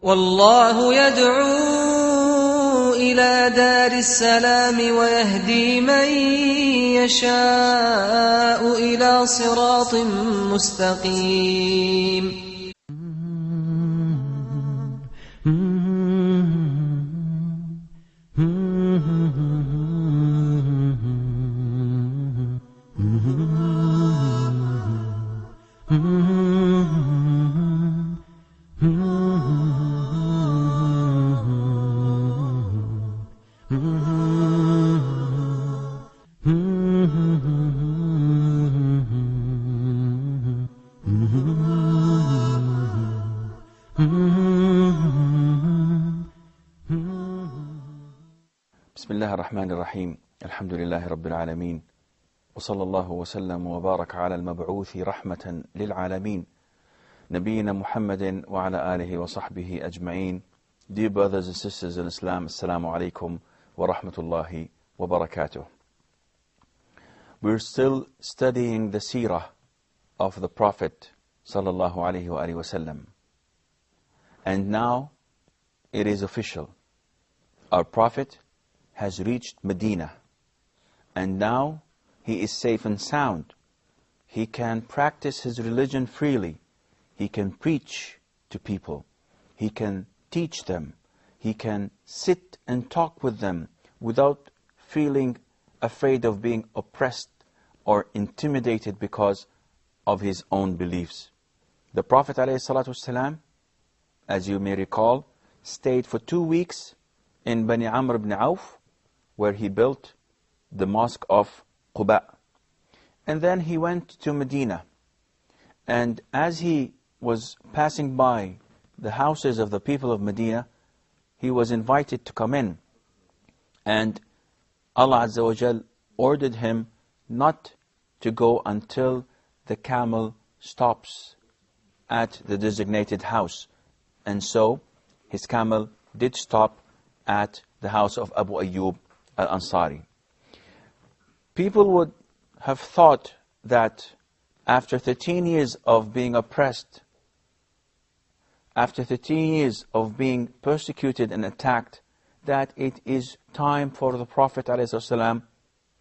والله يدعو إلى دار السلام ويهدي من يشاء إلى صراط مستقيم. بسم الله الرحمن الرحيم. الحمد لله رب العالمين، وصلى الله وسلم وبارك على المبعوث رحمة للعالمين نبينا محمد وعلى آله وصحبه أجمعين. Dear brothers and sisters in Islam, Assalamu alaikum wa rahmatullahi wa barakatuh. We're still studying the seerah of the Prophet sallallahu alaihi wasallam, and now it is official. Our Prophet has reached Medina, and now he is safe and sound. He can practice his religion freely. He can preach to people. He can teach them. He can sit and talk with them without feeling afraid of being oppressed or intimidated because of his own beliefs. The Prophet ﷺ, as you may recall, stayed for 2 weeks in Bani Amr ibn Auf, where he built the mosque of Quba. And then he went to Medina. And as he was passing by the houses of the people of Medina, he was invited to come in. And Allah Azza wa Jal ordered him not to go until the camel stops at the designated house. And so his camel did stop at the house of Abu Ayyub al-Ansari. People would have thought that after 13 years of being oppressed, after 13 years of being persecuted and attacked, that it is time for the Prophet ﷺ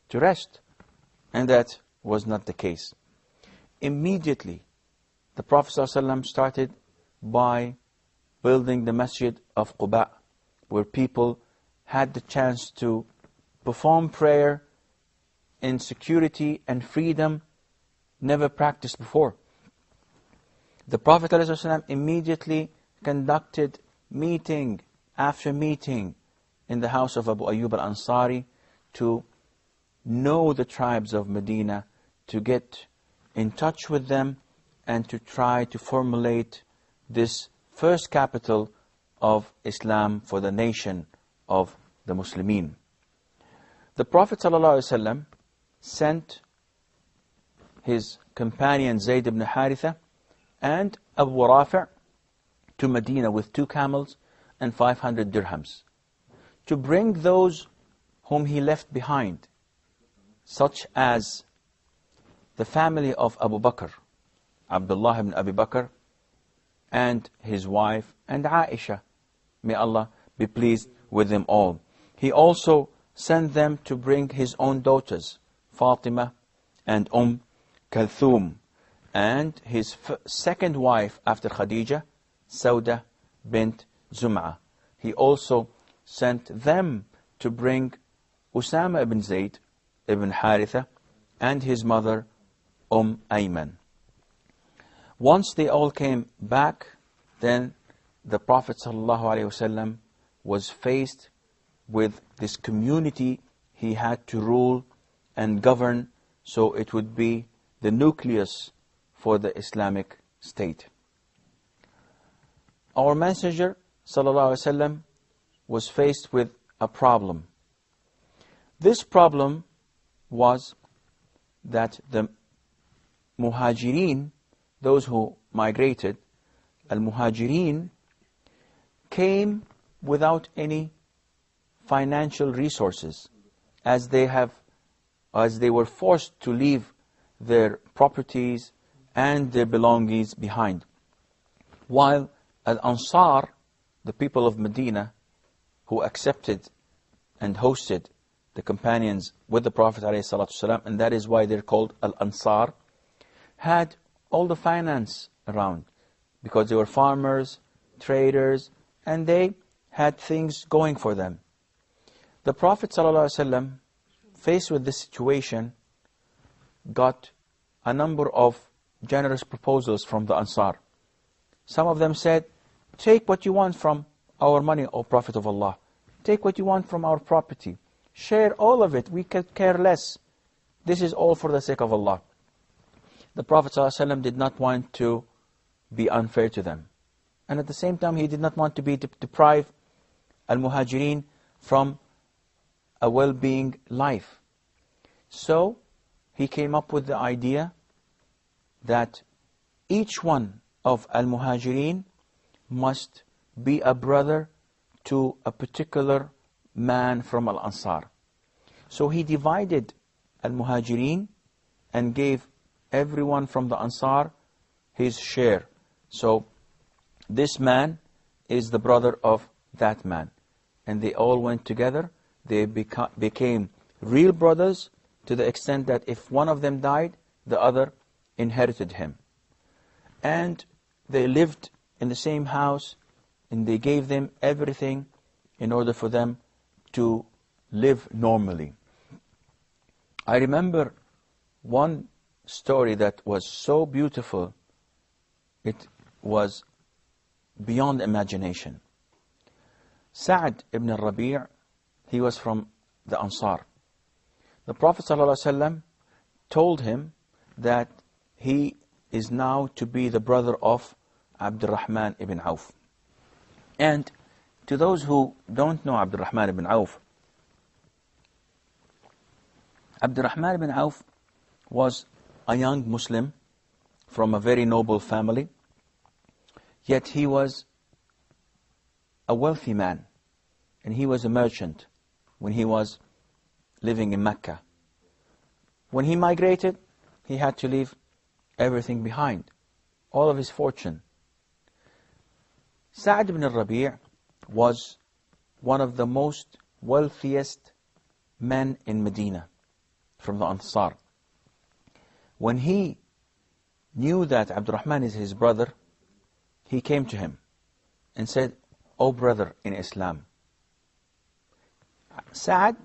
to rest. And that was not the case. Immediately, the Prophet ﷺ started by building the masjid of Quba, where people had the chance to perform prayer in security and freedom never practiced before. The Prophet ﷺ immediately conducted meeting after meeting in the house of Abu Ayyub al-Ansari to know the tribes of Medina, to get in touch with them, and to try to formulate this first capital of Islam for the nation of the Muslimin. The Prophet ﷺ sent his companion Zayd ibn Haritha and Abu Rafi' to Medina with 2 camels and 500 dirhams to bring those whom he left behind, such as the family of Abu Bakr, Abdullah ibn Abi Bakr, and his wife, and Aisha. May Allah be pleased with them all. He also sent them to bring his own daughters, Fatima and Kalthum, and his second wife after Khadija, Sauda bint Zum'ah. He also sent them to bring Usama ibn Zayd ibn Haritha and his mother Ayman. Once they all came back, then the Prophet ﷺ was faced with this community he had to rule and govern, so it would be the nucleus for the Islamic State. Our Messenger ﷺ was faced with a problem. This problem was that the Muhajirin, those who migrated, Al-Muhajirin, came without any financial resources, as they were forced to leave their properties and their belongings behind. While Al-Ansar, the people of Medina who accepted and hosted the companions with the Prophet ﷺ, and that is why they're called Al-Ansar, had all the finance around because they were farmers, traders, and they had things going for them. The Prophet ﷺ, faced with this situation, got a number of generous proposals from the Ansar. Some of them said, take what you want from our money, O Prophet of Allah. Take what you want from our property. Share all of it. We could care less. This is all for the sake of Allah. The Prophet ﷺ did not want to be unfair to them. And at the same time, he did not want to deprive Al-Muhajirin from a well-being life. So, he came up with the idea that each one of Al-Muhajirin must be a brother to a particular man from Al-Ansar. So he divided Al-Muhajirin and gave everyone from the Ansar his share. So this man is the brother of that man. And they all went together. They became real brothers to the extent that if one of them died, the other inherited him. And they lived in the same house, and they gave them everything in order for them to live normally. I remember one story that was so beautiful, it was beyond imagination. Sa'd ibn al-Rabi', he was from the Ansar. The Prophet ﷺ told him that he is now to be the brother of Abdurrahman ibn Auf. And to those who don't know Abdurrahman ibn Auf, Abdurrahman ibn Auf was a young Muslim from a very noble family, yet he was a wealthy man, and he was a merchant when he was living in Mecca. When he migrated, he had to leave everything behind, all of his fortune. Sa'd ibn al-Rabi' was one of the most wealthiest men in Medina from the Ansar. When he knew that Abdurrahman is his brother, he came to him and said, "O brother in Islam." Sa'd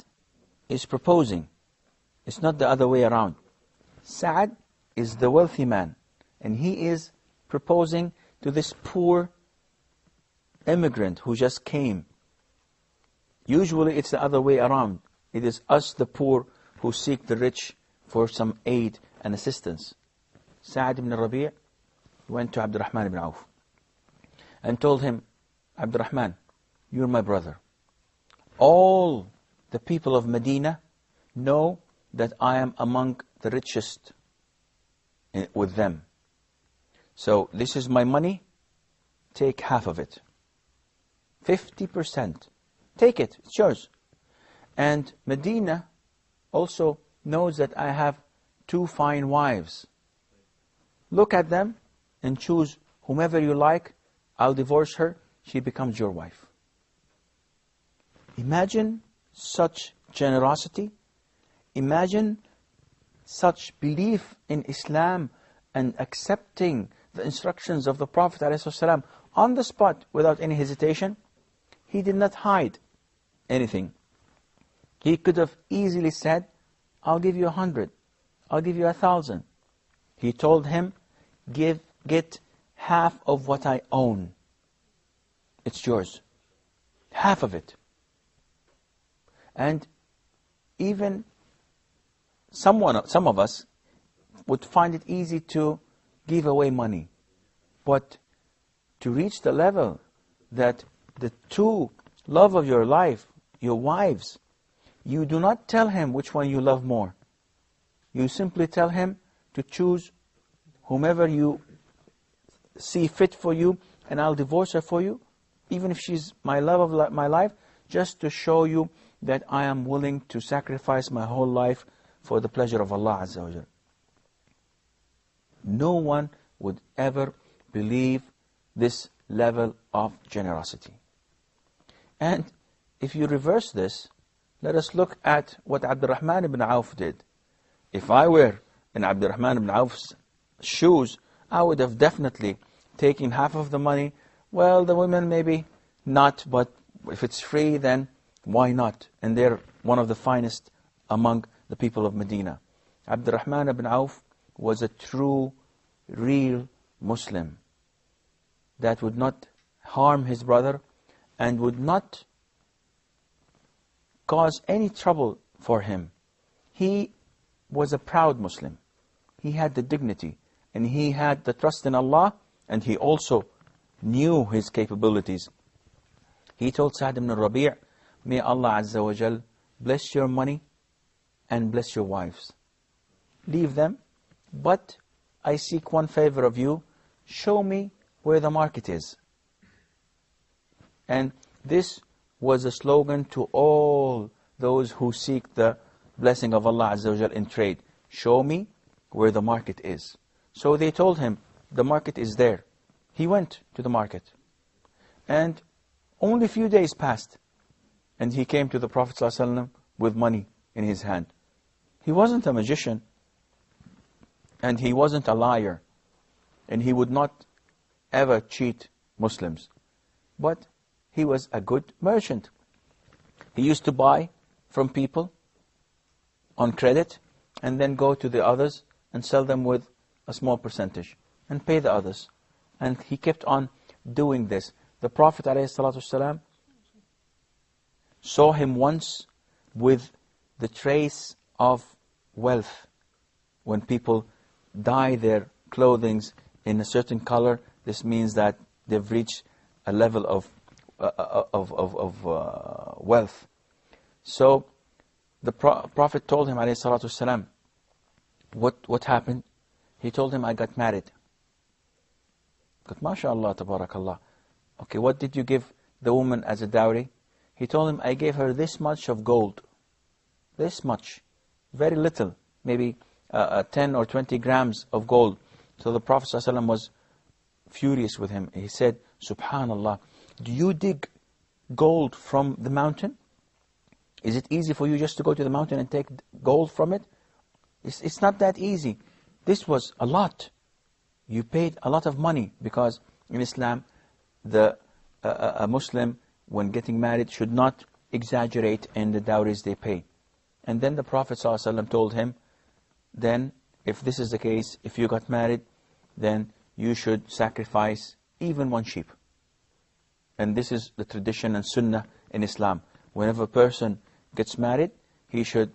is proposing. It's not the other way around. Sa'd is the wealthy man, and he is proposing to this poor immigrant who just came. Usually it's the other way around. It is us, the poor, who seek the rich for some aid and assistance. Sa'd ibn Rabi' went to Abdurrahman ibn Auf and told him, "Abdurrahman, you're my brother. All the people of Medina know that I am among the richest with them. So this is my money. Take half of it. 50%. Take it. It's yours. And Medina also knows that I have 2 fine wives. Look at them and choose whomever you like. I'll divorce her. She becomes your wife." Imagine such generosity. Imagine such belief in Islam and accepting the instructions of the Prophet ﷺ on the spot without any hesitation. He did not hide anything. He could have easily said, "I'll give you 100. I'll give you 1,000. He told him, get half of what I own. It's yours. Half of it." And even some of us would find it easy to give away money. But to reach the level that the true love of your life, your wives, you do not tell him which one you love more. You simply tell him to choose whomever you see fit for you, and I'll divorce her for you, even if she's my love of my life, just to show you that I am willing to sacrifice my whole life for the pleasure of Allah Azza wa Jal. No one would ever believe this level of generosity. And if you reverse this, let us look at what Abdurrahman ibn Auf did. If I were in Abdurrahman ibn Auf's shoes, I would have definitely taken half of the money. Well, the women maybe not, but if it's free, then why not? And they're one of the finest among the people of Medina. Abdurrahman ibn Auf was a true, real Muslim that would not harm his brother and would not cause any trouble for him. He was a proud Muslim. He had the dignity and he had the trust in Allah, and he also knew his capabilities. He told Sa'd ibn Rabi', may Allah Azza wa Jal bless your money and bless your wives. Leave them, but I seek one favor of you. Show me where the market is. And this was a slogan to all those who seek the blessing of Allah Azza wa Jal in trade. Show me where the market is. So they told him, the market is there. He went to the market. And only a few days passed. And he came to the Prophet ﷺ with money in his hand. He wasn't a magician. And he wasn't a liar. And he would not ever cheat Muslims. But he was a good merchant. He used to buy from people on credit and then go to the others and sell them with a small percentage and pay the others. And he kept on doing this. The Prophet ﷺ saw him once with the trace of wealth. When people dye their clothing in a certain color, this means that they've reached a level of wealth. So the Prophet told him, ﷺ, what happened? He told him, I got married. But MashaAllah, Tabarakallah. Okay, what did you give the woman as a dowry? He told him, I gave her this much of gold. This much. Very little. Maybe 10 or 20 grams of gold. So the Prophet ﷺ was furious with him. He said, Subhanallah, do you dig gold from the mountain? Is it easy for you just to go to the mountain and take gold from it? It's not that easy. This was a lot. You paid a lot of money, because in Islam, a Muslim, when getting married, should not exaggerate in the dowries they pay. And then the Prophet ﷺ told him, then if this is the case, if you got married, then you should sacrifice even one sheep. And this is the tradition and sunnah in Islam. Whenever a person gets married, he should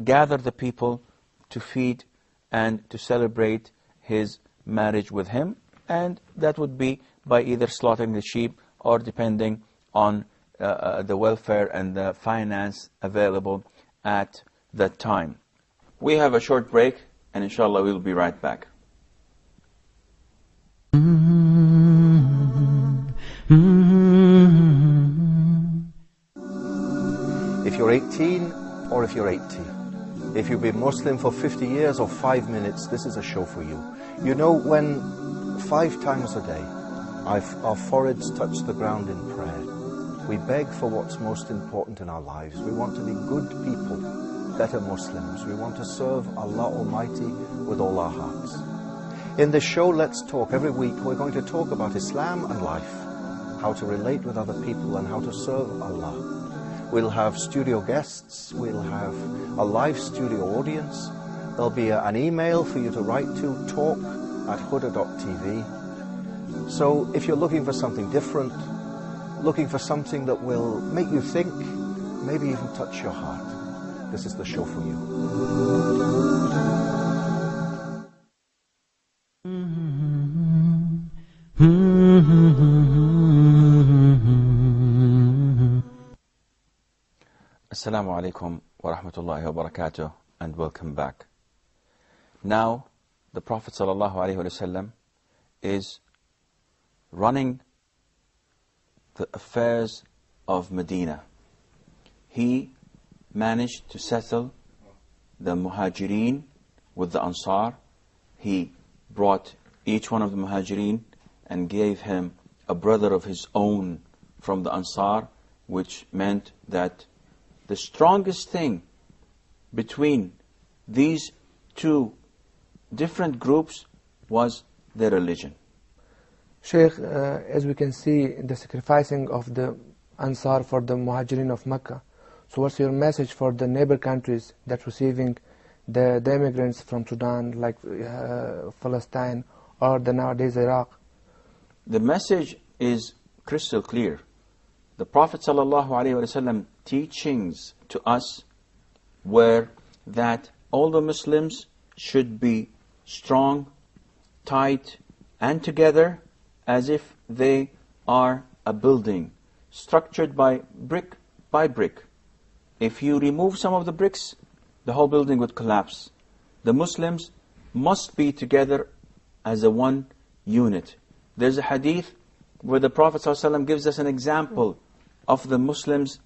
gather the people to feed and to celebrate his marriage with him. And that would be by either slaughtering the sheep or depending on the welfare and the finance available at that time. We have a short break, and inshallah we'll be right back. If you're 18 or if you're 80, if you've been Muslim for 50 years or 5 minutes, this is a show for you. You know, when 5 times a day our foreheads touch the ground in prayer, we beg for what's most important in our lives. We want to be good people, better Muslims. We want to serve Allah Almighty with all our hearts. In this show, Let's Talk, every week we're going to talk about Islam and life, how to relate with other people and how to serve Allah. We'll have studio guests, we'll have a live studio audience, there'll be an email for you to write to, talk@huda.tv. So if you're looking for something different, looking for something that will make you think, maybe even touch your heart, this is the show for you. Assalamu alaikum wa rahmatullahi wa barakatuh, and welcome back. Now, the Prophet ﷺ is running the affairs of Medina. He managed to settle the Muhajirin with the Ansar. He brought each one of the Muhajirin and gave him a brother of his own from the Ansar, which meant that the strongest thing between these two different groups was their religion. Sheikh, as we can see, the sacrificing of the Ansar for the Muhajirin of Mecca. So what's your message for the neighbor countries that receiving the immigrants from Sudan, like Palestine, or the nowadays Iraq? The message is crystal clear. The Prophet ﷺ teachings to us were that all the Muslims should be strong, tight, and together as if they are a building, structured by brick. If you remove some of the bricks, the whole building would collapse. The Muslims must be together as a one unit. There's a hadith where the Prophet ﷺ gives us an example of the Muslims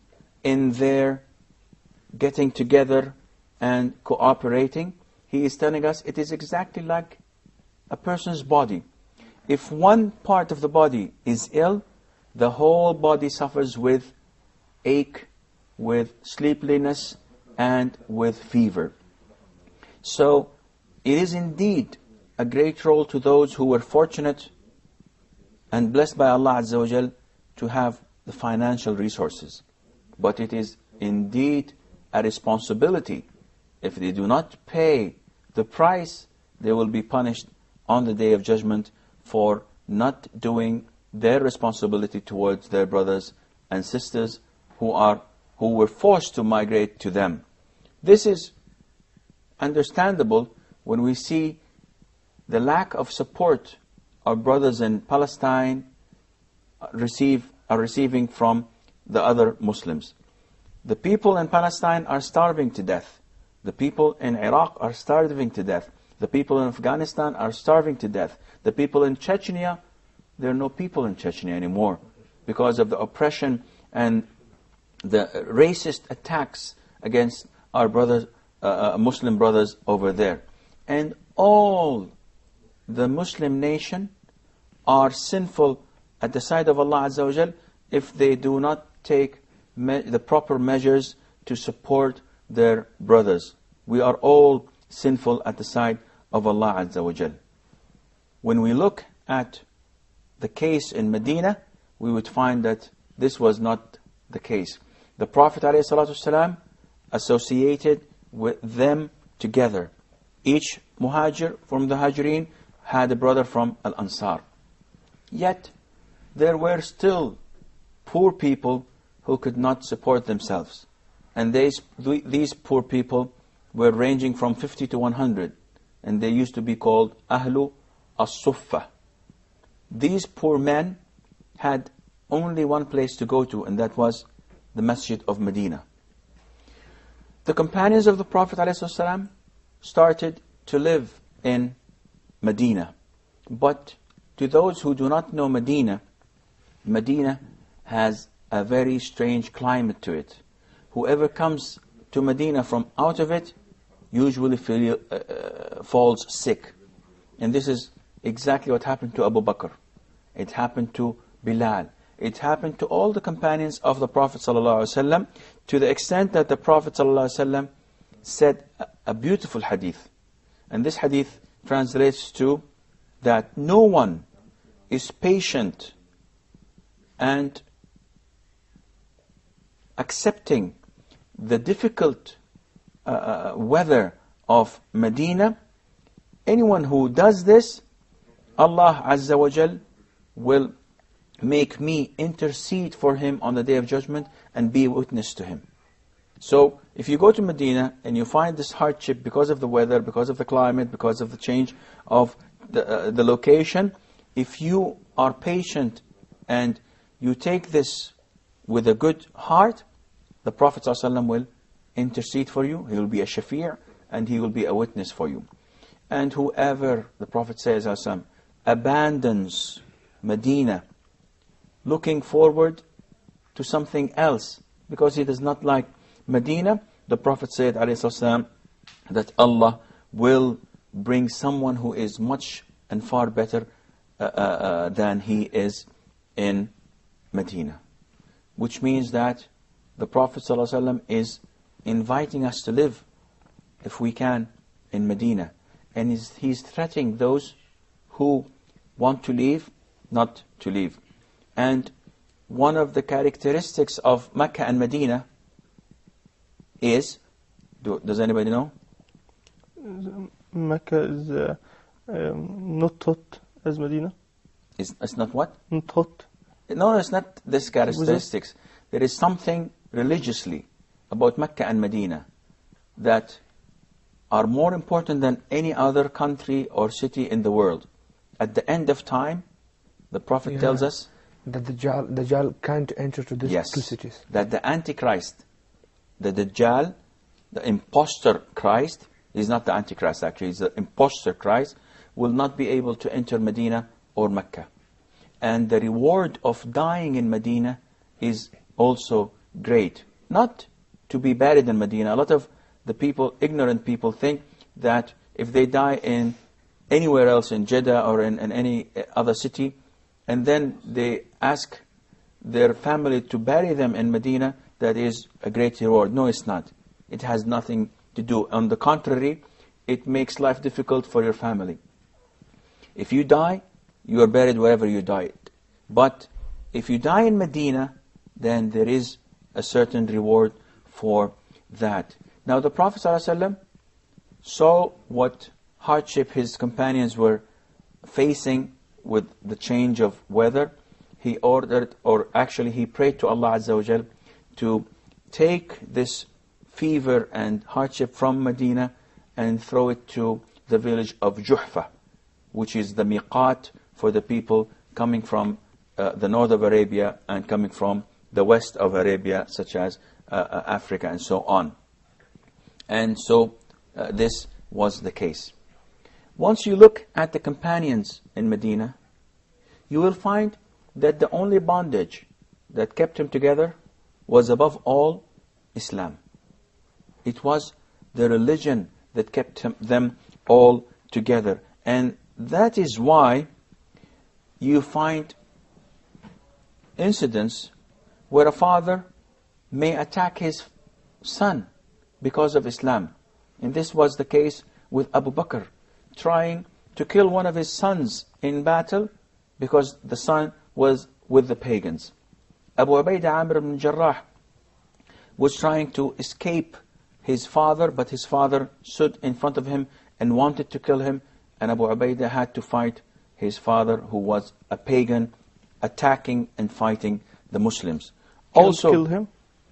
in their getting together and cooperating. He is telling us it is exactly like a person's body. If one part of the body is ill, the whole body suffers with ache, with sleepiness, and with fever. So it is indeed a great role to those who were fortunate and blessed by Allah Azza wa Jal to have the financial resources. But it is indeed a responsibility. If they do not pay the price, they will be punished on the Day of Judgment for not doing their responsibility towards their brothers and sisters who were forced to migrate to them. This is understandable when we see the lack of support our brothers in Palestine are receiving from the other Muslims. The people in Palestine are starving to death. The people in Iraq are starving to death. The people in Afghanistan are starving to death. The people in Chechnya, there are no people in Chechnya anymore because of the oppression and the racist attacks against our brothers, Muslim brothers over there. And all the Muslim nation are sinful at the sight of Allah Azza wa Jal if they do not take the proper measures to support their brothers. We are all sinful at the sight of Allah Azza wa Jal. When we look at the case in Medina, we would find that this was not the case. The Prophet ﷺ associated with them together. Each muhajir from the Hajireen had a brother from Al-Ansar. Yet, there were still poor people who could not support themselves. And these poor people were ranging from 50 to 100. And they used to be called Ahlu As-Suffa. These poor men had only one place to go to, and that was the Masjid of Medina. The companions of the Prophet ﷺ started to live in Medina. But to those who do not know Medina, Medina has a very strange climate to it. Whoever comes to Medina from out of it usually falls sick. And this is exactly what happened to Abu Bakr. It happened to Bilal. It happened to all the companions of the Prophet ﷺ, to the extent that the Prophet ﷺ said a beautiful hadith. And this hadith translates to that no one is patient and accepting the difficult weather of Medina. Anyone who does this, Allah Azza wa Jal will make me intercede for him on the Day of Judgment and be a witness to him. So, if you go to Medina and you find this hardship because of the weather, because of the climate, because of the change of the location, if you are patient and you take this with a good heart, the Prophet ﷺ will intercede for you. He will be a shafi' and he will be a witness for you. And whoever, the Prophet says, abandons Medina, looking forward to something else, because he does not like Medina, the Prophet said, ﷺ, that Allah will bring someone who is much and far better than he is in Medina. which means that the Prophet ﷺ is inviting us to live, if we can, in Medina. And he's threatening those who want to leave, not to leave. And one of the characteristics of Mecca and Medina is, does anybody know? Mecca is not hot as Medina. It's not what? Not hot. No, it's not this characteristics. There is something religiously about Mecca and Medina that are more important than any other country or city in the world. At the end of time, the Prophet tells us that the Dajjal can't enter to these two cities. That the Antichrist, the Dajjal, the impostor Christ, is not the Antichrist actually, he's the impostor Christ, will not be able to enter Medina or Mecca. And the reward of dying in Medina is also great. Not to be buried in Medina. A lot of the people, ignorant people, think that if they die in anywhere else, in Jeddah or in any other city, and then they ask their family to bury them in Medina, that is a great reward. No, it's not. It has nothing to do. On the contrary, it makes life difficult for your family. If you die, you are buried wherever you died. But if you die in Medina, then there is a certain reward for that. Now the Prophet ﷺ saw what hardship his companions were facing with the change of weather. He ordered, or actually he prayed to Allah Azza wa Jal to take this fever and hardship from Medina and throw it to the village of Juhfa, which is the miqat for the people coming from the north of Arabia and coming from the west of Arabia, such as Africa and so on. And so this was the case. Once you look at the companions in Medina, you will find that the only bondage that kept them together was above all Islam. It was the religion that kept them all together. And that is why you find incidents where a father may attack his son because of Islam. And this was the case with Abu Bakr, trying to kill one of his sons in battle because the son was with the pagans. Abu Ubaidah Amr ibn Jarrah was trying to escape his father, but his father stood in front of him and wanted to kill him, and Abu Ubaidah had to fight his father, who was a pagan, attacking and fighting the Muslims. Also, kill him?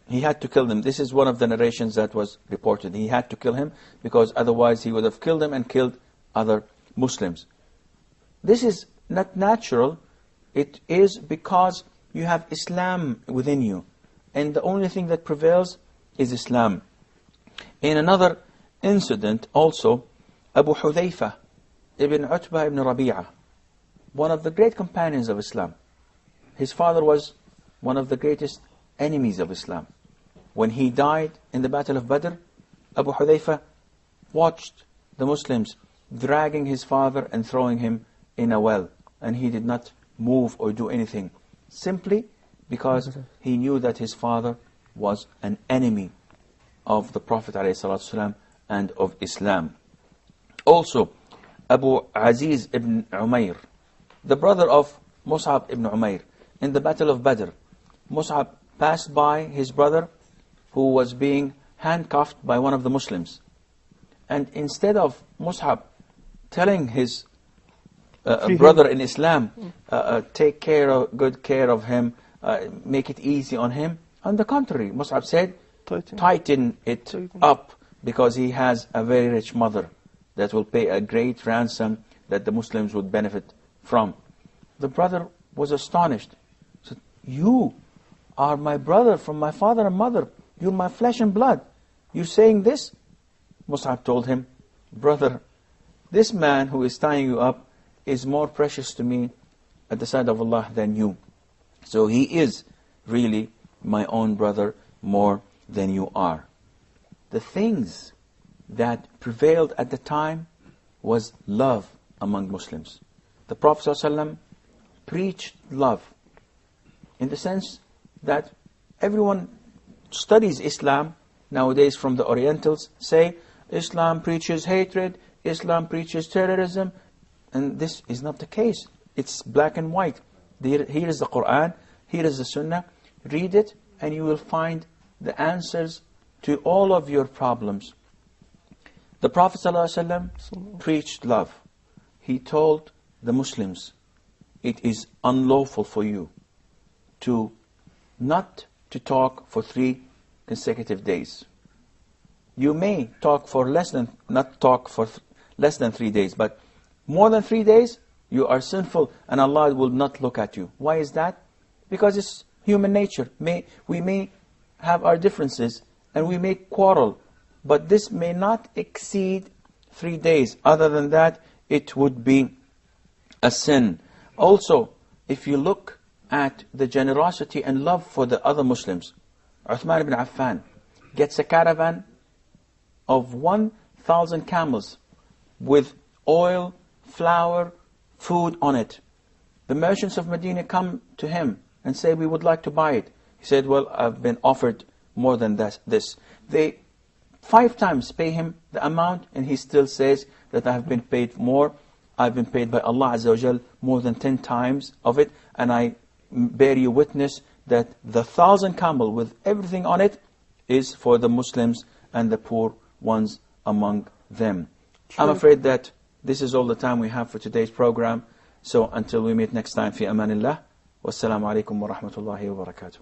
He had to kill him. This is one of the narrations that was reported. He had to kill him because otherwise he would have killed him and killed other Muslims. This is not natural. It is because you have Islam within you. And the only thing that prevails is Islam. In another incident also, Abu Hudhayfa ibn Utbah ibn Rabi'ah, one of the great companions of Islam. His father was one of the greatest enemies of Islam. When he died in the Battle of Badr, Abu Hudhayfa watched the Muslims dragging his father and throwing him in a well. And he did not move or do anything, simply because he knew that his father was an enemy of the Prophet ﷺ and of Islam. Also, Abu Aziz ibn Umayr, the brother of Mus'ab ibn Umayr, in the Battle of Badr, Mus'ab passed by his brother who was being handcuffed by one of the Muslims. And instead of Mus'ab telling his brother in Islam, take good care of him, make it easy on him, on the contrary, Mus'ab said, tighten it up, because he has a very rich mother that will pay a great ransom that the Muslims would benefit from. The brother was astonished. He said, you are my brother from my father and mother. You're my flesh and blood. You're saying this? Mus'ab told him, brother, this man who is tying you up is more precious to me at the side of Allah than you. So he is really my own brother more than you are. The things that prevailed at the time was love among Muslims. The Prophet ﷺ preached love in the sense that everyone studies Islam nowadays from the Orientals, say Islam preaches hatred, Islam preaches terrorism, and this is not the case. It's black and white. Here is the Quran, here is the Sunnah. Read it and you will find the answers to all of your problems. The Prophet ﷺ preached love. He told the Muslims, it is unlawful for you to not to talk for 3 consecutive days. You may talk for not talk for less than 3 days, but more than 3 days, you are sinful and Allah will not look at you. Why is that? Because it's human nature. We may have our differences and we may quarrel, but this may not exceed 3 days. Other than that, it would be a sin. Also, if you look at the generosity and love for the other Muslims, Uthman ibn Affan gets a caravan of 1,000 camels with oil, flour, food on it. The merchants of Medina come to him and say, we would like to buy it. He said, well, I've been offered more than this. They 5 times pay him the amount, and he still says that I have been paid more. I've been paid by Allah Azza wa Jal more than 10 times of it, and I bear you witness that the 1,000 camel with everything on it is for the Muslims and the poor ones among them. True. I'm afraid that this is all the time we have for today's program. So until we meet next time, fi amanillah. Wassalamu alaikum wa rahmatullahi wa barakatuh.